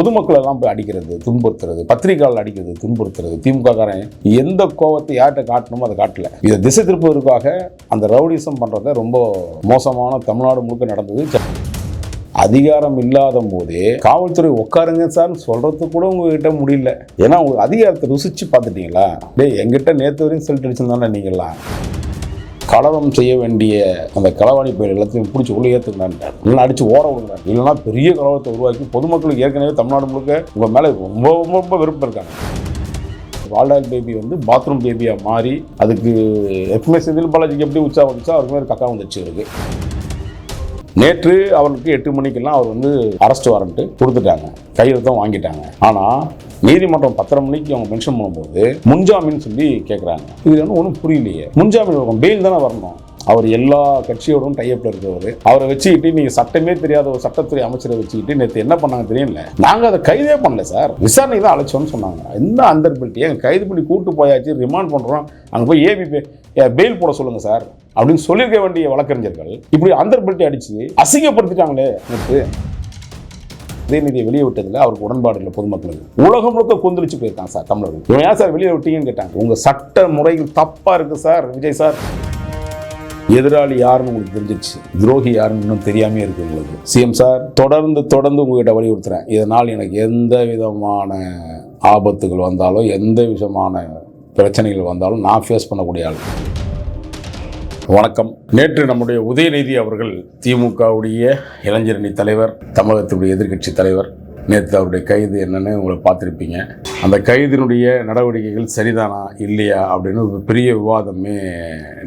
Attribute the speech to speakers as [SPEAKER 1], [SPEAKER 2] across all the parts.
[SPEAKER 1] பொதுமக்கள் எல்லாம் போய் அடிக்கிறது, துன்புறுத்துறது, பத்திரிகையாளர் அடிக்கிறது, துன்புறுத்துறது, திமுக காரன் எந்த கோவத்தை யார்கிட்ட காட்டணுமோ அதை காட்டல. இதை திசை திருப்பதற்காக அந்த ரவுடிசம் பண்றத ரொம்ப மோசமான தமிழ்நாடு முழுக்க நடந்தது. அதிகாரம் இல்லாத போதே காவல்துறை உட்காருங்க சார் சொல்றது கூட உங்ககிட்ட முடியல. ஏன்னா உங்க அதிகாரத்தை ருசிச்சு பார்த்துட்டீங்களா? டேய் எங்கிட்ட நேற்று வரையும் செல்ட் அடிச்சிருந்தானே நீங்களாம். கலவரம் செய்ய வேண்டிய அந்த களவாணி பயிர் எல்லாத்தையும் பிடிச்சி உள்ள ஏற்றுக்கினான்ட்டார். இல்லைன்னா அடிச்சு ஓர விடுங்கிறார். இல்லைன்னா பெரிய கலவரத்தை உருவாக்கி பொதுமக்களுக்கு ஏற்கனவே தமிழ்நாடு முழுக்க உங்கள் மேலே ரொம்ப ரொம்ப ரொம்ப விருப்பம் இருக்காங்க. வால்டால் பேபி வந்து பாத்ரூம் பேபியாக மாறி அதுக்கு எப்பவுமே செந்தில் பாலாஜிக்கு எப்படி உற்சாகம் வந்துச்சோ அவருக்கு மாதிரி கக்கா வந்துச்சு இருக்கு. நேற்று அவருக்கு 8 மணிக்கெல்லாம் அவர் வந்து அரெஸ்ட் வாரண்ட்டு கொடுத்துட்டாங்க, கையெழுத்தும் வாங்கிட்டாங்க. ஆனால் நீதிமன்றம் 10:30 மணிக்கு அவங்க மென்ஷன் பண்ணும்போது முன்ஜாமீன் சொல்லி கேட்குறாங்க. இது ஒன்றும் புரியலையே. முன்ஜாமீன் வரும், பெயில் தானே வரணும். அவர் எல்லா கட்சியோடும் டைப்பில் இருக்கிறவர். அவரை வச்சுக்கிட்டு நீங்கள் சட்டமே தெரியாத ஒரு சட்டத்துறை அமைச்சரை வச்சுக்கிட்டு நேற்று என்ன பண்ணாங்க தெரியல. நாங்கள் அதை கைதே பண்ணல சார், விசாரணை தான் அழைச்சோன்னு சொன்னாங்க. இந்த அந்தர்பல்ட்டி எங்கள் கைது பண்ணி கூட்டு போயாச்சு, ரிமாண்ட் பண்ணுறோம், அங்கே போய் ஏபி பெயில் போட சொல்லுங்க சார் அப்படின்னு சொல்லியிருக்க வேண்டிய வழக்கறிஞர்கள் இப்படி அந்தர்பல்ட்டி அடிச்சு அசிங்கப்படுத்திட்டாங்களே. நேற்று உதயநிதியை வெளியே விட்டதில் அவருக்கு உடன்பாடு இல்லை. பொதுமக்களுக்கு உலகம் முழுக்க கொந்தளிச்சு போயிருக்காங்க சார் தமிழர்கள். இவன் ஏன் சார் வெளியே விட்டீங்கன்னு கேட்டாங்க. உங்கள் சட்ட முறைகள் தப்பாக இருக்குது சார் விஜய் சார். எதிராளி யாருன்னு உங்களுக்கு தெரிஞ்சிச்சு, துரோகி யாருன்னு இன்னும் தெரியாமே இருக்கு உங்களுக்கு. சிஎம் சார் தொடர்ந்து உங்ககிட்ட வலியுறுத்துறேன். இதனால் எனக்கு எந்த விதமான ஆபத்துகள் வந்தாலும் எந்த விதமான பிரச்சனைகள் வந்தாலும் நான் ஃபேஸ் பண்ணக்கூடிய ஆள். வணக்கம். நேற்று நம்முடைய உதயநிதி அவர்கள் திமுகவுடைய இளைஞரணி தலைவர், தமிழகத்துடைய எதிர்க்கட்சி தலைவர், நேற்று அவருடைய கைது என்னன்னு உங்களை பார்த்துருப்பீங்க. அந்த கைதினுடைய நடவடிக்கைகள் சரிதானா இல்லையா அப்படின்னு ஒரு பெரிய விவாதமே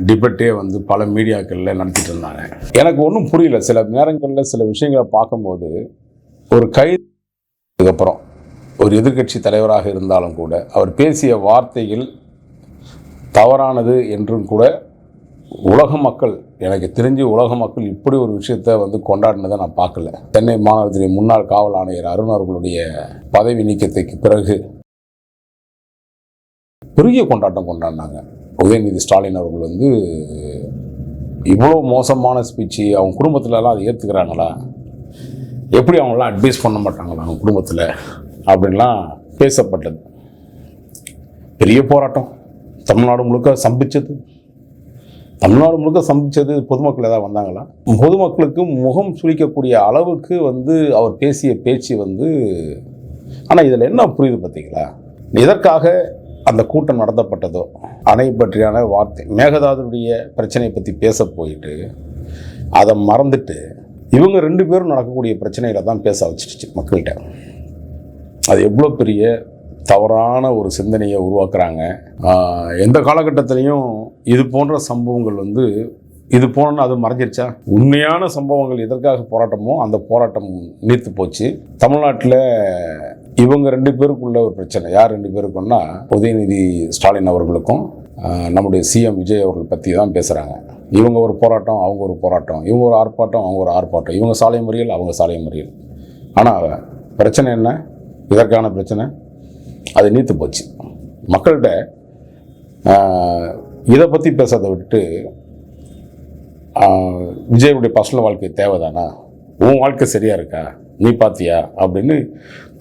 [SPEAKER 1] டிபேட்டே வந்து பல மீடியாக்களில் நடத்திட்டு இருந்தாங்க. எனக்கு ஒன்றும் புரியல. சில நேரங்களில் சில விஷயங்களை பார்க்கும்போது ஒரு கைதுக்கு அப்புறம் ஒரு எதிர்க்கட்சி தலைவராக இருந்தாலும் கூட அவர் பேசிய வார்த்தைகள் தவறானது என்றும் கூட உலக மக்கள், எனக்கு தெரிஞ்சு உலக மக்கள் இப்படி ஒரு விஷயத்தை வந்து கொண்டாடினதை நான் பார்க்கல. சென்னை மாநகரத்துறை முன்னாள் காவல் ஆணையர் அருண் அவர்களுடைய பதவி நீக்கத்துக்கு பிறகு பெரிய கொண்டாட்டம் கொண்டாடினாங்க. உதயநிதி ஸ்டாலின் அவர்கள் வந்து இவ்வளோ மோசமான ஸ்பீச்சு அவங்க குடும்பத்துலலாம் அதை ஏற்றுக்கிறாங்களா, எப்படி அவங்களாம் அட்வைஸ் பண்ண மாட்டாங்களா அவங்க குடும்பத்தில் அப்படின்லாம் பேசப்பட்டது. பெரிய போராட்டம் தமிழ்நாடு முழுக்க சம்பிச்சது. பொதுமக்கள் ஏதாவது வந்தாங்களா? பொதுமக்களுக்கு முகம் சுளிக்கக்கூடிய அளவுக்கு வந்து அவர் பேசிய பேச்சு வந்து. ஆனால் இதில் என்ன புரியுது பார்த்தீங்களா? இதற்காக அந்த கூட்டம் நடத்தப்பட்டதோ அணை பற்றியான வார்த்தை, மேகதாதுடைய பிரச்சனையை பற்றி பேச போயிட்டு அதை மறந்துட்டு இவங்க 2 பேரும் நடக்கக்கூடிய பிரச்சனைகளை தான் பேச வச்சிடுச்சு மக்கள்கிட்ட. அது எவ்வளோ பெரிய தவறான ஒரு சிந்தனையை உருவாக்குறாங்க. எந்த காலகட்டத்திலையும் இது போன்ற சம்பவங்கள் வந்து இது போன அது மறைஞ்சிருச்சா? உண்மையான சம்பவங்கள் எதற்காக போராட்டமோ அந்த போராட்டம் நீர்த்து போச்சு. தமிழ்நாட்டில் இவங்க 2 பேருக்குள்ள ஒரு பிரச்சனை. யார் 2 பேருக்குன்னா உதயநிதி ஸ்டாலின் அவர்களுக்கும் நம்முடைய சிஎம் விஜய் அவர்கள் பற்றி தான் பேசுகிறாங்க. இவங்க ஒரு போராட்டம், அவங்க ஒரு போராட்டம், இவங்க ஒரு ஆர்ப்பாட்டம், அவங்க ஒரு ஆர்ப்பாட்டம், இவங்க சாலை மறியல், அவங்க சாலை மறியல். ஆனால் பிரச்சனை என்ன? இதற்கான பிரச்சனை அது நீத்து போச்சு. மக்கள்கிட்ட இதை பற்றி பேசுறதை விட்டுட்டு விஜயுடைய பர்சனல் வாழ்க்கை தேவைதானா, உன் வாழ்க்கை சரியா இருக்கா, நீ பார்த்தியா அப்படின்னு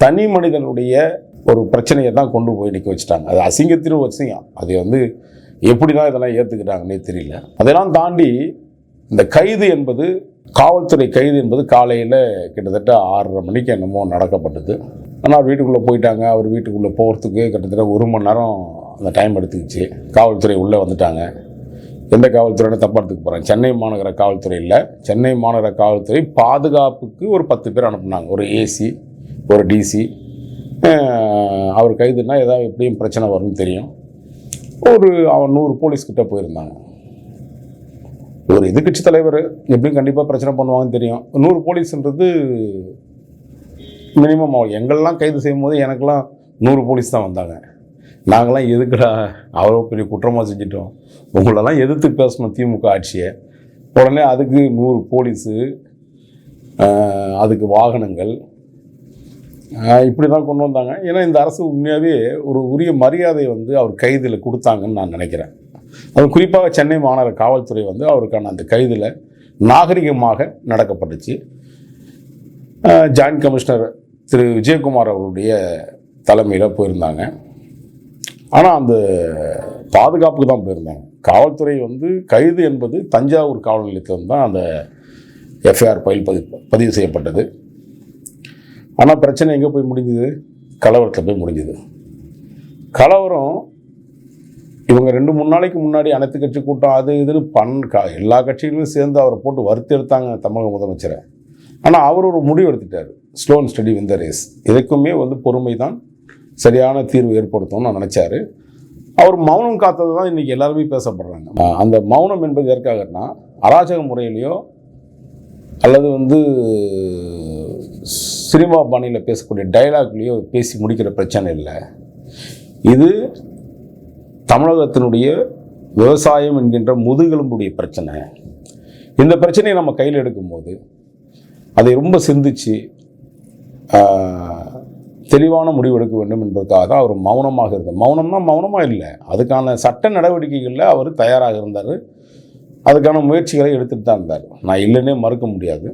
[SPEAKER 1] தனி மனிதனுடைய ஒரு பிரச்சனையை தான் கொண்டு போய் நிற்க வச்சுட்டாங்க. அது அசிங்கத்திலும் அசிங்கம். அது வந்து எப்படி தான் இதெல்லாம் ஏற்றுக்கிட்டாங்கன்னே தெரியல. அதெல்லாம் தாண்டி இந்த கைது என்பது, காவல்துறை கைது என்பது காலையில் கிட்டத்தட்ட 6:30 மணிக்கு என்னமோ நடக்கப்பட்டது. ஆனால் வீட்டுக்குள்ளே போயிட்டாங்க. அவர் வீட்டுக்குள்ளே போகிறதுக்கு கிட்டத்தட்ட 1 மணி நேரம் அந்த டைம் எடுத்துக்கிச்சு. காவல்துறை உள்ளே வந்துட்டாங்க. எந்த காவல்துறைன்னு தப்பாக எடுத்துக்க போகிறாங்க. சென்னை மாநகர காவல்துறை இல்லை, சென்னை மாநகர காவல்துறை பாதுகாப்புக்கு ஒரு 10 பேர் அனுப்புனாங்க. ஒரு ஏசி, ஒரு டிசி. அவர் கைதுன்னா ஏதாவது எப்படியும் பிரச்சனை வரும்னு தெரியும். ஒரு 100 போலீஸ்கிட்ட போயிருந்தாங்க. ஒரு எதிர்க்கட்சி தலைவர் எப்படியும் கண்டிப்பாக பிரச்சனை பண்ணுவாங்கன்னு தெரியும். 100 போலீஸ்ன்றது மினிமம். எங்களெலாம் கைது செய்யும் போது எனக்கெல்லாம் 100 போலீஸ் தான் வந்தாங்க. நாங்களாம் எதுக்குடா அவ்வளோ பெரிய குற்றமாக செஞ்சிட்டோம், உங்களெல்லாம் எதிர்த்து பேசணும் திமுக ஆட்சியை, உடனே அதுக்கு 100 போலீஸு, அதுக்கு வாகனங்கள், இப்படி தான் கொண்டு வந்தாங்க. ஏன்னா இந்த அரசு உண்மையாகவே ஒரு உரிய மரியாதை வந்து அவர் கைதில் கொடுத்தாங்கன்னு நான் நினைக்கிறேன். அது குறிப்பாக சென்னை மாநகர காவல்துறை வந்து அவருக்கான அந்த கைதில் நாகரிகமாக நடக்கப்பட்டுச்சு. ஜாயின்ட் கமிஷனர் திரு விஜயகுமார் அவருடைய தலைமையில் போயிருந்தாங்க. ஆனால் அந்த பாதுகாப்புக்கு தான் போயிருந்தாங்க. காவல்துறை வந்து கைது என்பது தஞ்சாவூர் காவல் நிலையத்தில் தான் அந்த எஃப்ஐஆர் பதிவு செய்யப்பட்டது. ஆனால் பிரச்சனை எங்கே போய் முடிஞ்சுது? கலவரத்தில் போய் முடிஞ்சுது. கலவரம் இவங்க 2-3 நாளைக்கு முன்னாடி அனைத்து கட்சி கூட்டம் அது இதுன்னு எல்லா கட்சிகளும் சேர்ந்து அவரை போட்டு வறுத்து எடுத்தாங்க தமிழக முதலமைச்சரை. ஆனால் அவர் ஒரு முடிவு எடுத்துட்டார், slow and steady win the race. இதுக்குமே வந்து பொறுமை தான் சரியான தீர்வு ஏற்படுத்தும்னு நினச்சாரு. அவர் மௌனம் காத்தது தான் இன்றைக்கி எல்லாருமே பேசப்படுறாங்க. அந்த மௌனம் என்பது எதற்காகனா, அராஜக முறையிலையோ அல்லது வந்து சினிமா பாணியில் பேசக்கூடிய டைலாக்லேயோ பேசி முடிக்கிற பிரச்சனை இல்லை. இது தமிழகத்தினுடைய விவசாயம் என்கின்ற முதுகெலும்புடைய பிரச்சனை. இந்த பிரச்சனையை நம்ம கையில் எடுக்கும்போது அதை ரொம்ப சிந்திச்சு தெளிவான முடிவு எடுக்க வேண்டும் என்பதற்காக தான் அவர் மௌனமாக இருந்தார். மௌனம்னா மௌனமாக இல்லை, அதுக்கான சட்ட நடவடிக்கைகளில் அவர் தயாராக இருந்தார். அதுக்கான முயற்சிகளை எடுத்துகிட்டு தான் இருந்தார். நான் இல்லைன்னே மறுக்க முடியாது.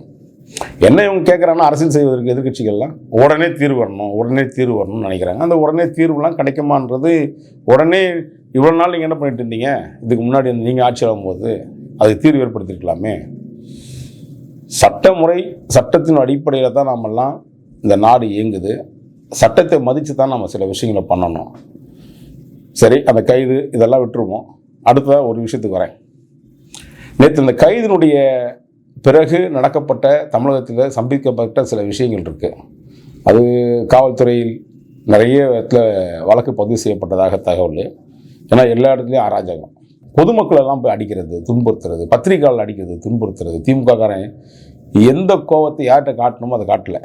[SPEAKER 1] என்ன இவங்க கேட்குறாங்கன்னா, அரசியல் செய்வதற்கு எதிர்கட்சிகள்லாம் உடனே தீர்வு வரணும்னு நினைக்கிறாங்க. அந்த உடனே தீர்வுலாம் கிடைக்குமான்றது, உடனே இவ்வளோ நாள் நீங்கள் என்ன பண்ணிட்டு இருந்தீங்க, இதுக்கு முன்னாடி நீங்கள் ஆட்சி ஆகும்போது அதுக்கு தீர்வு ஏற்படுத்திருக்கலாமே. சட்டமுறை சட்டத்தின் அடிப்படையில் தான் நாமெல்லாம் இந்த நாடு இயங்குது. சட்டத்தை மதித்து தான் நம்ம சில விஷயங்களை பண்ணணும். சரி, அந்த கைது இதெல்லாம் விட்டுருவோம். அடுத்ததாக ஒரு விஷயத்துக்கு வரேன். நேற்று இந்த கைதினுடைய பிறகு நடக்கப்பட்ட தமிழகத்தில் சம்பிக்கப்பட்ட சில விஷயங்கள் இருக்குது. அது காவல்துறையில் நிறைய இடத்துல வழக்கு பதிவு செய்யப்பட்டதாக தகவல். ஏன்னா எல்லா இடத்துலையும் அராஜகம், பொதுமக்கள் எல்லாம் போய் அடிக்கிறது, துன்புறுத்துறது, பத்திரிகையாளர் அடிக்கிறது, துன்புறுத்துறது. திமுககாரன் எந்த கோவத்தை யார்கிட்ட காட்டணுமோ அதை காட்டலை.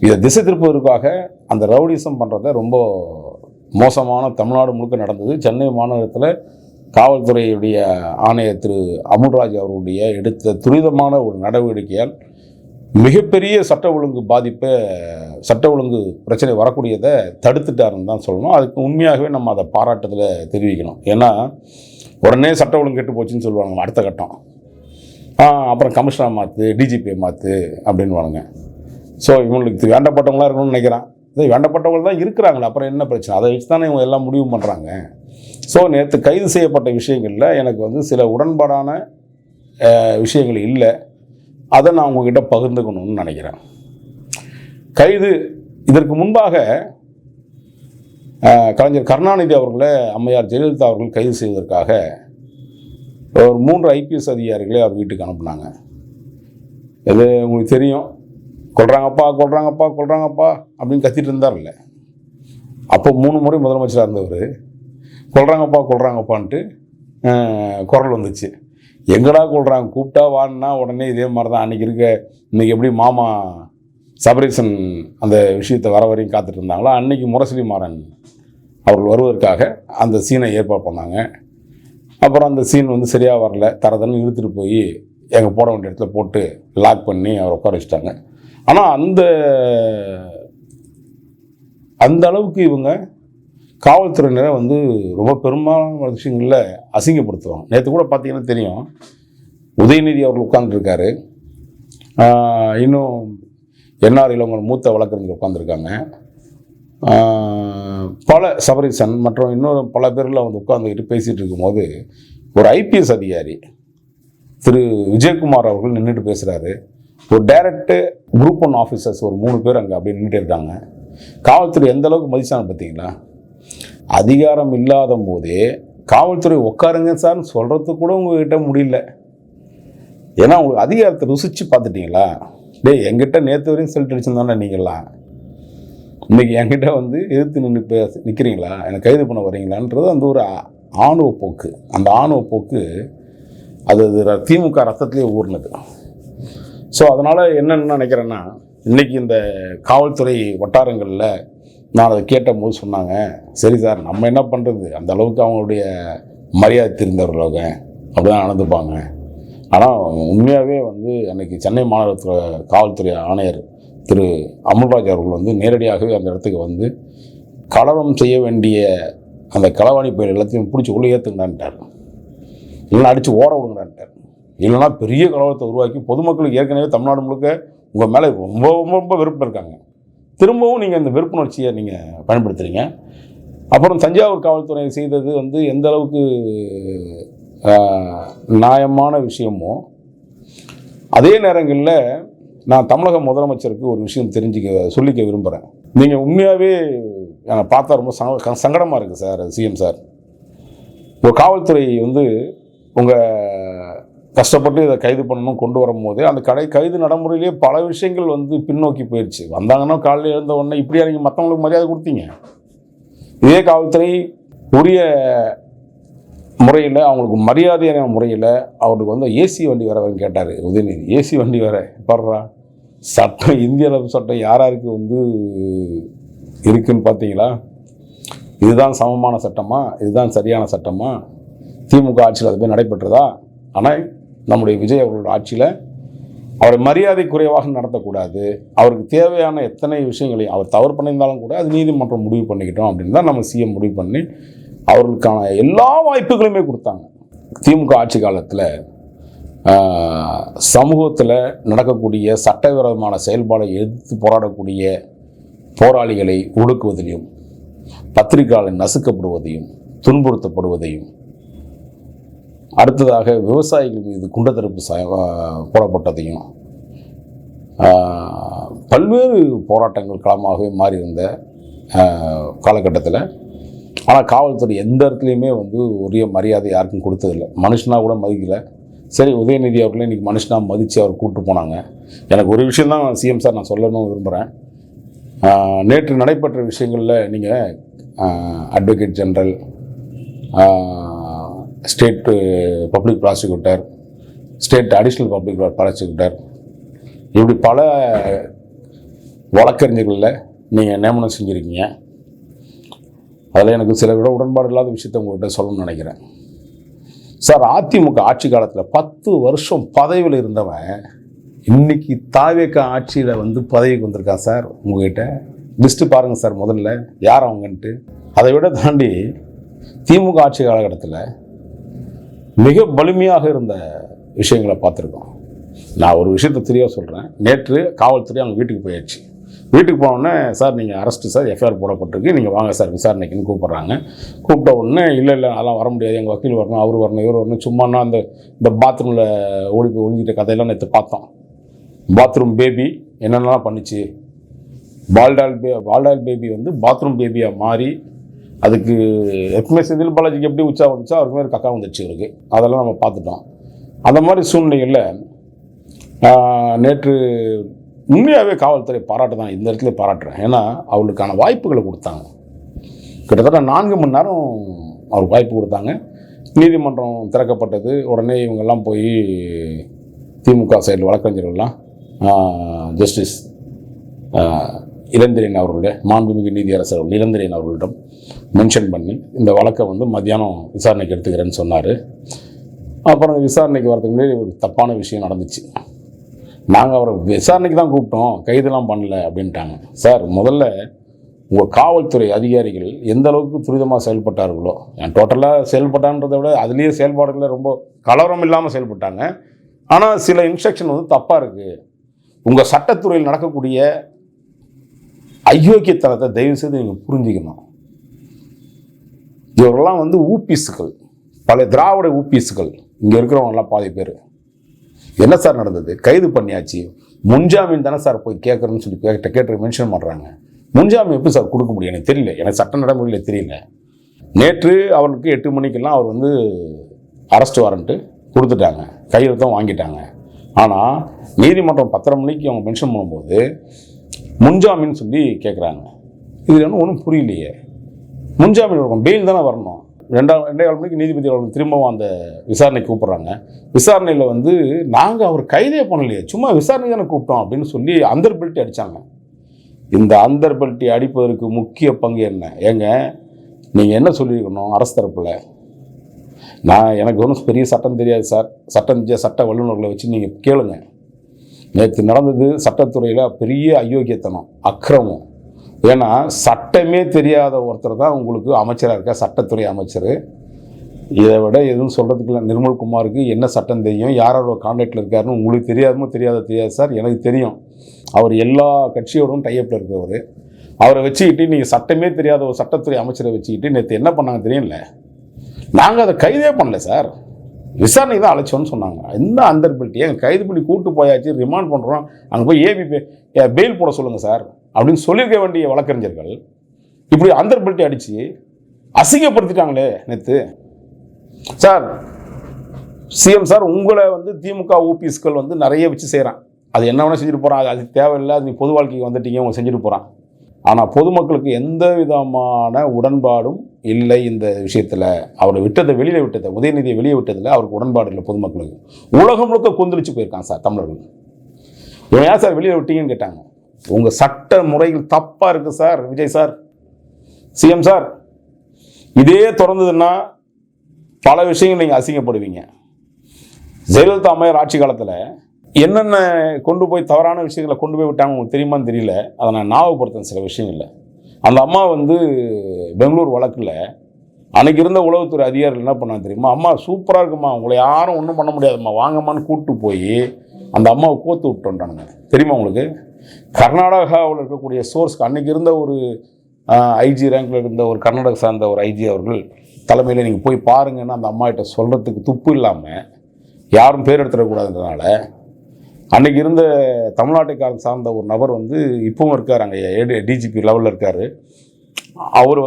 [SPEAKER 1] இதை திசை திருப்பதற்காக அந்த ரவுடிசம் பண்ணுறத ரொம்ப மோசமான தமிழ்நாடு முழுக்க நடந்தது. சென்னை மாநகரத்தில் காவல்துறையுடைய ஆணையர் திரு அமுல்ராஜ் அவருடைய எடுத்த துரிதமான ஒரு நடவடிக்கையால் மிகப்பெரிய சட்ட ஒழுங்கு பிரச்சனை வரக்கூடியதை தடுத்துட்டாருன்னு தான் சொல்லணும். அதுக்கு உண்மையாகவே நம்ம அதை பாராட்டத்தில் தெரிவிக்கணும். ஏன்னா உடனே சட்ட ஒழுங்கு கெட்டு போச்சுன்னு சொல்லுவாங்க அடுத்த கட்டம். அப்புறம் கமிஷனர் மாற்று, டிஜிபியை மாற்று அப்படின்வானுங்க. ஸோ இவங்களுக்கு வேண்டப்பட்டவங்களாக இருக்கணும்னு நினைக்கிறான். இது வேண்டப்பட்டவங்க தான் இருக்கிறாங்களே, அப்புறம் என்ன பிரச்சனை? அதை வச்சு தானே இவங்க எல்லாம் முடிவு பண்ணுறாங்க. ஸோ நேற்று கைது செய்யப்பட்ட விஷயங்களில் எனக்கு வந்து சில உடன்பாடான விஷயங்கள் இல்லை. அதை நான் உங்ககிட்ட பகிர்ந்துக்கணும்னு நினைக்கிறேன். கைது இதற்கு முன்பாக கலைஞர் கருணாநிதி அவர்களை அம்மையார் ஜெயலலிதா அவர்கள் கைது செய்வதற்காக ஒரு 3 IPS அதிகாரிகளே அவர் வீட்டுக்கு அனுப்புனாங்க. இது உங்களுக்கு தெரியும். கொள்றாங்கப்பா அப்படின்னு கத்திட்டு இருந்தார்ல. அப்போ 3 முறை முதலமைச்சராக இருந்தவர் கொள்றாங்கப்பான்ட்டு குரல் வந்துச்சு. எங்கடா கொள்றாங்க, கூப்பிட்டா வான்னா உடனே இதே மாதிரி தான் இன்றைக்கி எப்படி மாமா சபரீசன் அந்த விஷயத்தை வர வரையும் காத்துட்டு இருந்தாங்களோ, அன்றைக்கி முரசொலி மாறன் அவர்கள் வருவதற்காக அந்த சீனை ஏற்பாடு பண்ணாங்க. அப்புறம் அந்த சீன் வந்து சரியாக வரல, தரதன்னு இழுத்துட்டு போய் எங்கள் போட வேண்டிய இடத்துல போட்டு லாக் பண்ணி அவரை உட்கார வச்சுட்டாங்க. ஆனால் அந்த அளவுக்கு இவங்க காவல்துறையினரை வந்து ரொம்ப பெரும்பாலான விஷயங்களில் அசிங்கப்படுத்துவாங்க. நேற்று கூட பார்த்தீங்கன்னா தெரியும், உதயநிதி அவர்கள் உட்காந்துருக்காரு, இன்னும் என்ஆர்ஐயில் அவங்க மூத்த வழக்கறிஞர் உட்காந்துருக்காங்க, பல சபரீசன் மற்றும் இன்னும் பல பேரில் வந்து உட்காந்துக்கிட்டு பேசிகிட்டு இருக்கும்போது ஒரு IPS அதிகாரி திரு விஜயகுமார் அவர்கள் நின்றுட்டு பேசுகிறாரு. ஒரு டைரக்ட் குரூப் 1 ஆஃபீஸர்ஸ் ஒரு 3 பேர் அங்கே அப்படி நின்றுட்டு இருக்காங்க. காவல்துறை எந்த அளவுக்கு மதிச்சாங்க பார்த்தீங்களா? அதிகாரம் இல்லாத போதே காவல்துறை உட்காருங்க சார்னு சொல்கிறதுக்கு கூட உங்ககிட்ட முடியல. ஏன்னா உங்களுக்கு அதிகாரத்தை ருசித்து பார்த்துட்டிங்களா? என்கிட்ட நேற்று வரையும் செல்ட் அடிச்சிருந்தானே நீங்களாம், இன்றைக்கி என்கிட்ட வந்து எதிர்த்து நிற்கிறீங்களா, என்னை கைது பண்ண வரீங்களான்றது அந்த ஒரு ஆணவ போக்கு. அந்த ஆணவ போக்கு அது திமுக ரத்தத்திலே ஊர்னது. ஸோ அதனால் என்னென்னு நினைக்கிறேன்னா, இன்றைக்கி இந்த காவல்துறை வட்டாரங்களில் நான் அதை கேட்டபோது சொன்னாங்க, சரி சார் நம்ம என்ன பண்ணுறது, அந்த அளவுக்கு அவங்களுடைய மரியாதை தெரிந்தவர்களாக அப்படி தான் நடந்துப்பாங்க. ஆனால் உண்மையாகவே வந்து அன்றைக்கி சென்னை மாநகரத்தில் காவல்துறை ஆணையர் திரு அமுல்ராஜ் அவர்கள் வந்து நேரடியாகவே அந்த இடத்துக்கு வந்து கலவரம் செய்ய வேண்டிய அந்த களவாணி பயிர் எல்லாத்தையும் பிடிச்சி உள்ளே ஏற்றுங்கடான்ட்டார், இல்லைன்னா அடித்து ஓட விடுங்கடான்ட்டார். இல்லைனா பெரிய கலவரத்தை உருவாக்கி பொதுமக்களுக்கு ஏற்கனவே தமிழ்நாடு முழுக்க உங்கள் மேலே ரொம்ப ரொம்ப ரொம்ப வெறுப்பு இருக்காங்க. திரும்பவும் நீங்கள் இந்த வெறுப்புணர்ச்சியை நீங்கள் பயன்படுத்துகிறீங்க. அப்புறம் தஞ்சாவூர் காவல்துறை செய்தது வந்து எந்த அளவுக்கு நியாயமான விஷயமோ, அதே நேரங்களில் நான் தமிழக முதலமைச்சருக்கு ஒரு விஷயம் சொல்லிக்க விரும்புகிறேன். நீங்கள் உண்மையாகவே என்னை பார்த்தா ரொம்ப சங்கடமாக இருக்குது சார். சிஎம் சார், ஒரு காவல்துறை வந்து உங்கள் கஷ்டப்பட்டு இதை கைது பண்ணணும் கொண்டு வரும்போதே அந்த கைது நடைமுறையிலேயே பல விஷயங்கள் வந்து பின்னோக்கி போயிடுச்சு. வந்தாங்கன்னா காலையில் எழுந்த உடனே இப்படியா நீங்கள் மற்றவங்களுக்கு மரியாதை கொடுத்தீங்க? இதே காவல்துறை உரிய முறையில் அவங்களுக்கு மரியாதையான முறையில் அவருக்கு வந்து ஏசி வண்டி வரவன்னு கேட்டார் உதயநிதி. ஏசி வண்டி வர பாடுறா சட்டம், இந்திய அளவு சட்டம் யாராருக்கு வந்து இருக்குன்னு பார்த்தீங்களா? இதுதான் சமமான சட்டமா? இதுதான் சரியான சட்டமா? திமுக ஆட்சியில் அது போய் நடைபெற்றதா? ஆனால் நம்முடைய விஜய் அவர்களோட ஆட்சியில் அவரை மரியாதை குறைவாக நடத்தக்கூடாது, அவருக்கு தேவையான எத்தனை விஷயங்களையும் அவர் தவறு பண்ணியிருந்தாலும் கூட அது நீதிமன்றம் முடிவு பண்ணிக்கிட்டோம் அப்படின்னு தான் நம்ம சிஎம் முடிவு பண்ணி அவர்களுக்கான எல்லா வாய்ப்புகளுமே கொடுத்தாங்க. திமுக ஆட்சி காலத்தில் சமூகத்தில் நடக்கக்கூடிய சட்டவிரோதமான செயல்பாடை எதிர்த்து போராடக்கூடிய போராளிகளை ஒடுக்குவதிலையும், பத்திரிகையாளர் நசுக்கப்படுவதையும், துன்புறுத்தப்படுவதையும், அடுத்ததாக விவசாயிகள் மீது குண்டத்தடுப்பு போடப்பட்டதையும், பல்வேறு போராட்டங்கள் களமாகவே மாறியிருந்த காலகட்டத்தில் ஆனால் காவல்துறை எந்த இடத்துலையுமே வந்து உரிய மரியாதை யாருக்கும் கொடுத்ததில்லை. மனுஷனாக கூட மதிக்கலை. சரி, உதயநிதி அவர்களே இன்றைக்கி மனுஷனாக மதித்து அவர் கூப்பிட்டு போனாங்க. எனக்கு ஒரு விஷயந்தான் சிஎம் சார் நான் சொல்லணும்னு விரும்புகிறேன். நேற்று நடைபெற்ற விஷயங்களில் நீங்கள் advocate general, state public prosecutor, state additional public prosecutor, இப்படி பல வழக்கறிஞர்களில் நீங்கள் நியமனம் செஞ்சுருக்கீங்க. அதில் எனக்கு சில விட உடன்பாடு இல்லாத விஷயத்தை உங்கள்கிட்ட சொல்லணும்னு நினைக்கிறேன். சார், அதிமுக ஆட்சி காலத்தில் 10 வருஷம் பதவியில் இருந்தவன் இன்றைக்கி தாவேக ஆட்சியில் வந்து பதவிக்கு வந்திருக்கான் சார். உங்கள்கிட்ட லிஸ்ட்டு பாருங்கள் சார் முதல்ல யார் அவங்கன்ட்டு. அதை விட தாண்டி திமுக ஆட்சி காலகட்டத்தில் மிக வலிமையாக இருந்த விஷயங்களை பார்த்துருக்கோம். நான் ஒரு விஷயத்தை தெளிவாக சொல்கிறேன். நேற்று காவல்துறை அவங்க வீட்டுக்கு போயாச்சு. வீட்டுக்கு போனோடனே, சார் நீங்கள் அரெஸ்ட்டு சார், எஃப்ஐஆர் போடப்பட்டிருக்கு, நீங்கள் வாங்க சார் விசாரணைக்குன்னு கூப்பிட்றாங்க. கூப்பிட்ட உடனே இல்லை அதெல்லாம் வர முடியாது, எங்கள் வக்கீல் வரணும், அவர் வரணும், இவர் வரணும். சும்மானா இந்த பாத்ரூமில் ஓடி போய் ஒழிஞ்சிட்ட கதையெல்லாம் நேற்று பார்த்தோம். பாத்ரூம் பேபி என்னென்னலாம் பண்ணிச்சு. பால்டால் பேபி வந்து பாத்ரூம் பேபியாக மாறி அதுக்கு எப்பவுமே செந்தில் பாலாஜிக்கு எப்படி உச்சா வந்துச்சோ அவருக்கு மாதிரி கக்கா வந்துடுச்சு இவருக்கு. அதெல்லாம் நம்ம பார்த்துட்டோம். அந்த மாதிரி சூழ்நிலைகளில் நேற்று உண்மையாகவே காவல்துறை பாராட்டு தான், இந்த இடத்துல பாராட்டுறேன். ஏன்னா அவளுக்கான வாய்ப்புகளை கொடுத்தாங்க. கிட்டத்தட்ட 4 மணி நேரம் அவருக்கு வாய்ப்பு கொடுத்தாங்க. நீதிமன்றம் திறக்கப்பட்டது. உடனே இவங்கெல்லாம் போய் திமுக சைடில் வழக்கறிஞர்கள்லாம் ஜஸ்டிஸ் இளந்திரன் அவர்களுடைய, மாண்புமிகு நீதியரசர் இளந்திரன் அவர்களிடம் மென்ஷன் பண்ணி இந்த வழக்கை வந்து மத்தியானம் விசாரணைக்கு எடுத்துக்கிறேன்னு சொன்னார். அப்புறம் விசாரணைக்கு வரதுக்கு முன்னாடி ஒரு தப்பான விஷயம் நடந்துச்சு. நாங்கள் அவரை விசாரணைக்கு தான் கூப்பிட்டோம், கைதெல்லாம் பண்ணல அப்படின்ட்டாங்க. சார், முதல்ல உங்கள் காவல்துறை அதிகாரிகள் எந்த அளவுக்கு துரிதமாக செயல்பட்டார்களோ, டோட்டலாக செயல்பட்டான்றதை விட அதுலேயே செயல்பாடுகளில் ரொம்ப கலவரம் இல்லாமல் செயல்பட்டாங்க. ஆனால் சில இன்ஸ்ட்ரக்ஷன் வந்து தப்பாக இருக்குது. உங்கள் சட்டத்துறையில் நடக்கக்கூடிய அயோக்கியத்தனத்தை தயவுசெய்து நீங்கள் புரிஞ்சுக்கணும். இவரெல்லாம் வந்து ஊபிஸுகள், பழைய திராவிட ஊபிஸுகள். இங்கே இருக்கிறவங்கலாம் பாதி பேர். என்ன சார் நடந்தது? கைது பண்ணியாச்சு, முன்ஜாமீன் தானே சார் போய் கேட்குறேன்னு சொல்லி கேட்டு மென்ஷன் பண்ணுறாங்க. முன்ஜாமீன் எப்படி சார் கொடுக்க முடியும்? எனக்கு தெரியல, எனக்கு சட்ட நடைமுறையில் தெரியல. நேற்று அவருக்கு 8 மணிக்கெல்லாம் அவர் வந்து அரெஸ்ட் வாரண்ட்டு கொடுத்துட்டாங்க, கையெழுத்தும் வாங்கிட்டாங்க. ஆனால் நீதிமன்றம் 10:30 மணிக்கு அவங்க மென்ஷன் பண்ணும்போது முன்ஜாமீன் சொல்லி கேட்குறாங்க. இது ஒன்றும் புரியலையே. முன்ஜாமீன் இருக்கும், பெயில் தானே வரணும். 2:15 மணிக்கு நீதிபதி அவர்கள் திரும்பவும் அந்த விசாரணைக்கு கூப்பிட்றாங்க. விசாரணையில் வந்து நாங்கள் அவர் கைதே பண்ணலையே, சும்மா விசாரணை தானே கூப்பிட்டோம் அப்படின்னு சொல்லி அந்தர் பெல்ட்டி அடித்தாங்க. இந்த அந்தர் பெல்ட்டி அடிப்பதற்கு முக்கிய பங்கு என்ன? ஏங்க, நீங்கள் என்ன சொல்லியிருக்கணும் அரசு தரப்பில்? எனக்கு ஒன்றும் பெரிய சட்டம் தெரியாது சார், சட்ட வல்லுநர்களை வச்சு நீங்கள் கேளுங்க. நேற்று நடந்தது சட்டத்துறையில் பெரிய அயோக்கியத்தனம், அக்கிரமம். ஏன்னா சட்டமே தெரியாத ஒருத்தர் தான் உங்களுக்கு அமைச்சராக இருக்க, சட்டத்துறை அமைச்சர். இதை விட எதுவும் சொல்கிறதுக்கு இல்லை. நிர்மல்குமாருக்கு என்ன சட்டம் தெரியும், யாரோட கான்டாக்டில் இருக்காருன்னு உங்களுக்கு தெரியாது சார், எனக்கு தெரியும். அவர் எல்லா கட்சியோடும் டைப்பில் இருக்கிறவர். அவரை வச்சுக்கிட்டு நீங்கள் சட்டமே தெரியாத ஒரு சட்டத்துறை அமைச்சரை வச்சுக்கிட்டு நேற்று என்ன பண்ணாங்க தெரியல. நாங்கள் அதை கைதே பண்ணல சார், விசாரணை தான் அழைச்சோன்னு சொன்னாங்க. என்ன அந்தர்பில்ட்டி, எங்கள் கைது பண்ணி கூப்பிட்டு போயாச்சு, ரிமாண்ட் பண்ணுறோம், அங்கே போய் பெயில் போட சொல்லுங்கள் சார் அப்படின்னு சொல்லியிருக்க வேண்டிய வழக்கறிஞர்கள் இப்படி அந்தர்பில்ட்டி அடித்து அசிங்கப்படுத்திட்டாங்களே நேற்று. சார் சிஎம் சார், உங்களை திமுக ஓபிஎஸ்கள் நிறைய வச்சு செய்கிறான். அது என்ன வேணால் செஞ்சுட்டு போகிறான், அது தேவையில்லை, அது நீ பொது வாழ்க்கைக்கு வந்துட்டீங்க, அவங்க செஞ்சுட்டு போகிறான். ஆனால் பொதுமக்களுக்கு எந்த விதமான உடன்பாடும் இல்லை இந்த விஷயத்தில். அவரை வெளியில் விட்டதை, உதயநிதியை வெளியே விட்டதில் அவருக்கு உடன்பாடு இல்லை பொதுமக்களுக்கு. உலகம் முழுக்க கொந்தளிச்சு போயிருக்காங்க சார் தமிழர்கள். இவன் ஏன் சார் வெளியே விட்டீங்கன்னு கேட்டாங்க. உங்கள் சட்ட முறைகள் தப்பாக இருக்குது sir. Vijay sir, CM sir, இதே தொடர்ந்ததுன்னா பல விஷயங்கள் நீங்கள் அசிங்கப்படுவீங்க. ஜெயலலிதா அம்மையார் ஆட்சி காலத்தில் என்னென்ன கொண்டு போய் தவறான விஷயங்களை கொண்டு போய் விட்டாங்க உங்களுக்கு தெரியுமான்னு தெரியல. அதை நான் ஞாபகப்படுத்தேன் சில விஷயங்களில். அந்த அம்மா பெங்களூர் வழக்கில் அன்றைக்கி இருந்த உளவுத்துறை அதிகாரிகள் என்ன பண்ணாங்க தெரியுமா? அம்மா சூப்பராக இருக்குமா, உங்களை யாரும் ஒன்றும் பண்ண முடியாதும்மா, வாங்கம்மான்னு கூப்பிட்டு போய் அந்த அம்மாவை கோத்து விட்டுன்றானுங்க. தெரியுமா உங்களுக்கு? கர்நாடகாவில் இருக்கக்கூடிய சோர்ஸ்க்கு அன்றைக்கி இருந்த ஒரு ஐஜி ரேங்கில் இருந்த ஒரு கர்நாடகா சார்ந்த ஒரு ஐஜி அவர்கள் தலைமையில் நீங்கள் போய் பாருங்கன்னு அந்த அம்மா கிட்ட சொல்கிறதுக்கு துப்பு இல்லாமல், யாரும் பேர் எடுத்துடக்கூடாதுன்றதுனால அன்றைக்கி இருந்த தமிழ்நாட்டுக்காரன் சார்ந்த ஒரு நபர் இப்பவும் இருக்கார், அங்கே டிஜிபி லெவலில் இருக்கார். அவர்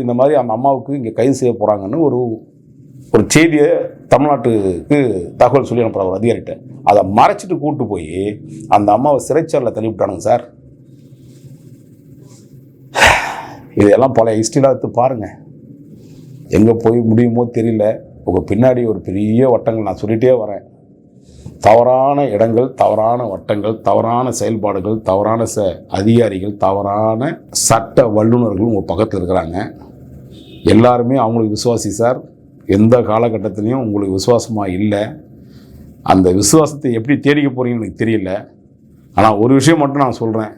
[SPEAKER 1] இந்த மாதிரி அந்த அம்மாவுக்கு இங்கே கைது செய்ய போகிறாங்கன்னு ஒரு செய்தியை தமிழ்நாட்டுக்கு தகவல் சொல்லி அனுப்புகிற ஒரு அதிகாரிகிட்ட அதை மறைச்சிட்டு கூப்பிட்டு போய் அந்த அம்மாவை சிறைச்சாலையில் தள்ளி விட்டானுங்க சார். இதெல்லாம் பல ஹிஸ்ட்ரிலாம் எடுத்து பாருங்கள், எங்கே போய் முடியுமோ தெரியல. உங்கள் பின்னாடி ஒரு பெரிய வட்டங்கள் நான் சொல்லிகிட்டே வரேன். தவறான இடங்கள், தவறான வட்டங்கள், தவறான செயல்பாடுகள், தவறான அதிகாரிகள், தவறான சட்ட வல்லுநர்கள் உங்கள் பக்கத்தில் இருக்கிறாங்க. எல்லாருமே அவங்களுக்கு விசுவாசி சார். எந்த காலகட்டத்திலையும் உங்களுக்கு விசுவாசமாக இல்லை. அந்த விசுவாசத்தை எப்படி தேடிக்க போகிறீங்கன்னு எனக்கு தெரியல. ஆனால் ஒரு விஷயம் மட்டும் நான் சொல்கிறேன்,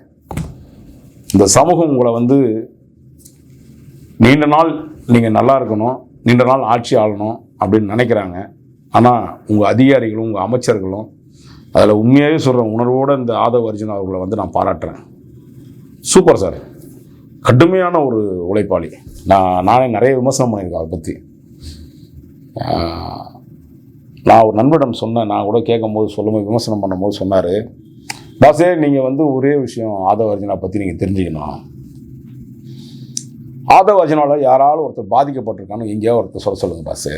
[SPEAKER 1] இந்த சமூகம் உங்களை நீண்ட நாள் நீங்கள் நல்லா இருக்கணும், நீண்ட நாள் ஆட்சி ஆளணும் அப்படின்னு நினைக்கிறாங்க. ஆனால் உங்கள் அதிகாரிகளும் உங்கள் அமைச்சர்களும் அதில் உண்மையாகவே சொல்கிறேன், உணர்வோடு இந்த ஆதவ அர்ஜுனா அவர்களை நான் பாராட்டுறேன். சூப்பர் சார், கடுமையான ஒரு உழைப்பாளி. நானே நிறைய விமர்சனம் பண்ணியிருக்கேன் அதை பற்றி. நான் ஒரு நண்பரிடம் சொன்னேன், நான் கூட சொல்லும்போது விமர்சனம் பண்ணும்போது சொன்னார், பாஸே நீங்கள் ஒரே விஷயம் ஆதவ அர்ஜுனா பற்றி நீங்கள் தெரிஞ்சுக்கணும். ஆதவ அர்ஜுனாவில் யாராலும் ஒருத்தர் பாதிக்கப்பட்டிருக்கான்னு எங்கேயோ ஒருத்தர் சொல்லுங்கள் பாஸே.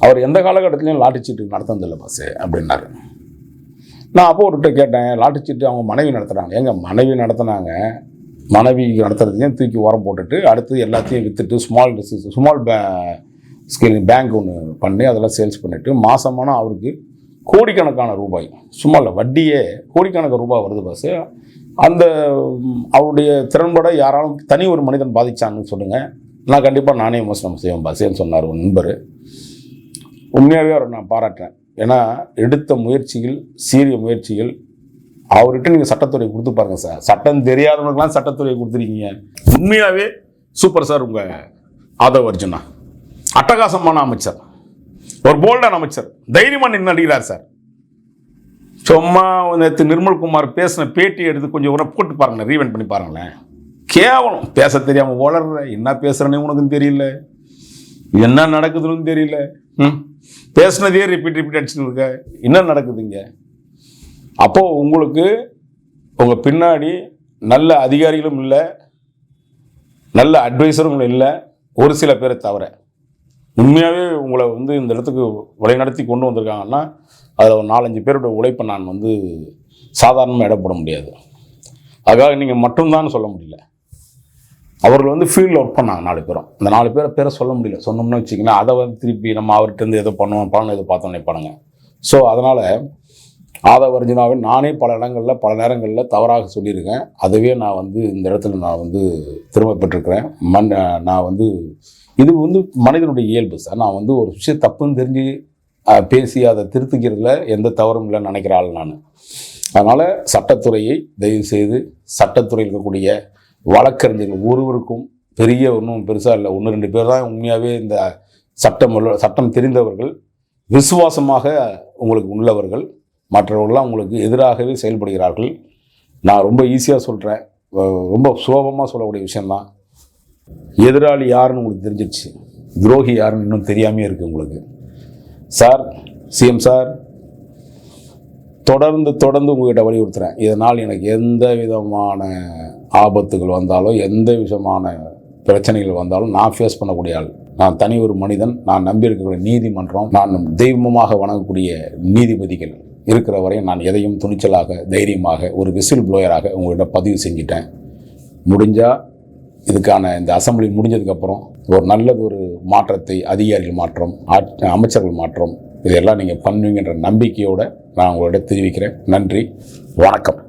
[SPEAKER 1] அவர் எந்த காலகட்டத்திலையும் லாட்டரி நடத்துனதில்லை பாஸு அப்படின்னாரு. நான் அப்போ ஒருகிட்ட கேட்டேன், லாட்டரி அவங்க மனைவி நடத்துகிறாங்க. எங்கள் மனைவி நடத்துனாங்க, மனைவி நடத்துறதையும் தூக்கி உரம் போட்டுட்டு அடுத்து எல்லாத்தையும் விற்றுட்டு ஸ்மால் ஸ்கேல் பேங்க் ஒன்று பண்ணி அதெல்லாம் சேல்ஸ் பண்ணிவிட்டு மாதமான அவருக்கு கோடிக்கணக்கான ரூபாய், சும்மா இல்லை வட்டியே கோடிக்கணக்கான ரூபாய் வருது பாஸு. அந்த அவருடைய திறன்பட யாராலும் தனி ஒரு மனிதன் பாதிச்சான்னு சொல்லுங்கள், நான் கண்டிப்பாக நானே விமர்சனம் செய்வேன் பாஸேன்னு சொன்னார் ஒரு நண்பர். உண்மையாகவே அவரை நான் பாராட்டுறேன். ஏன்னா எடுத்த முயற்சிகள், சீரிய முயற்சிகள். அவர்கிட்ட நீங்கள் சட்டத்துறை கொடுத்து பாருங்கள் சார். சட்டம் தெரியாதவங்களுக்கெல்லாம் சட்டத்துறையை கொடுத்துருக்கீங்க. உண்மையாகவே சூப்பர் சார் உங்கள் ஆதவ அர்ஜுனா. அட்டகாசமான அமைச்சர், ஒரு போல்டான அமைச்சர், தைரியமாக நின்று நடிக்கிறார் சார். சும்மா நேற்று நிர்மல்குமார் பேசின பேட்டி எடுத்து கொஞ்சம் கூட போட்டு பாருங்களேன், ரீவெண்ட் பண்ணி பாருங்களேன். கேவலம், பேச தெரியாமல் வளர்ற, என்ன பேசுகிறேன்னு உனக்கும் தெரியல, என்ன நடக்குதுன்னு தெரியல. பேசுனதே ரிப்பீட் அடிச்சுன்னு இருக்க, என்ன நடக்குதுங்க? அப்போது உங்களுக்கு உங்கள் பின்னாடி நல்ல அதிகாரிகளும் இல்லை, நல்ல அட்வைசரும் இல்லை, ஒரு சில பேரை தவிர. உண்மையாகவே உங்களை இந்த இடத்துக்கு வழிநடத்தி கொண்டு வந்திருக்காங்கன்னா அதில் ஒரு 4-5 பேரோட உழைப்பை நான் சாதாரணமாக இடப்பட முடியாது. அதுக்காக நீங்கள் மட்டும்தான் சொல்ல முடியல. அவர்கள் ஃபீல்டில் ஒர்க் பண்ணாங்க 4 பேரும். அந்த 4 பேரை சொல்ல முடியல. சொன்னோம்னா வச்சிங்கன்னா அதை திருப்பி நம்ம அவர்கிட்ட எதோ பண்ணுவோம், பணம் எதோ பார்த்தோம் நினைப்பானுங்க. ஸோ அதனால் ஆதவ அர்ஜுனாவை நானே பல இடங்களில் பல நேரங்களில் தவறாக சொல்லியிருக்கேன். அதுவே நான் இந்த இடத்துல நான் திரும்ப பெற்றிருக்கிறேன். நான் இது மனிதனுடைய இயல்பு சார். நான் ஒரு விஷயம் தப்புன்னு தெரிஞ்சு பேசி அதை திருத்திக்கிறதுல எந்த தவறும் இல்லைன்னு நினைக்கிற ஆள் நான். அதனால் சட்டத்துறையை தயவு செய்து, சட்டத்துறையில் இருக்கக்கூடிய வழக்கறிஞர்கள் ஒருவருக்கும் ஒன்றும் பெருசாக இல்லை, 1-2 பேர் தான் உண்மையாகவே இந்த சட்டம் தெரிந்தவர்கள், விசுவாசமாக உங்களுக்கு உள்ளவர்கள். மற்றவர்கள்லாம் உங்களுக்கு எதிராகவே செயல்படுகிறார்கள். நான் ரொம்ப ஈஸியாக சொல்கிறேன், ரொம்ப சுலபமாக சொல்லக்கூடிய விஷயந்தான். எதிராளி யாருன்னு உங்களுக்கு தெரிஞ்சிடுச்சு, துரோகி யாருன்னு இன்னும் தெரியாமே இருக்குது உங்களுக்கு. சார், சிஎம் சார், தொடர்ந்து உங்கள்கிட்ட வலியுறுத்துகிறேன். இதனால் எனக்கு எந்த விதமான ஆபத்துகள் வந்தாலும், எந்த விதமான பிரச்சனைகள் வந்தாலும் நான் ஃபேஸ் பண்ணக்கூடிய ஆள். நான் தனி ஒரு மனிதன். நான் நம்பியிருக்கக்கூடிய நீதிமன்றம், நான் தெய்வமாக வணங்கக்கூடிய நீதிபதிகள் இருக்கிற வரை நான் எதையும் துணிச்சலாக, தைரியமாக, ஒரு விசில் ப்ளோயராக உங்கள்கிட்ட பதிவு செஞ்சிட்டேன். முடிஞ்சால் இதுக்கான இந்த அசம்பிளி முடிஞ்சதுக்கப்புறம் ஒரு நல்லது ஒரு மாற்றத்தை, அதிகாரிகள் மாற்றம், அமைச்சர்கள் மாற்றம், இதெல்லாம் நீங்கள் பண்ணுவீங்கன்ற நம்பிக்கையோடு நான் உங்களிடம் தெரிவிக்கிறேன். நன்றி, வணக்கம்.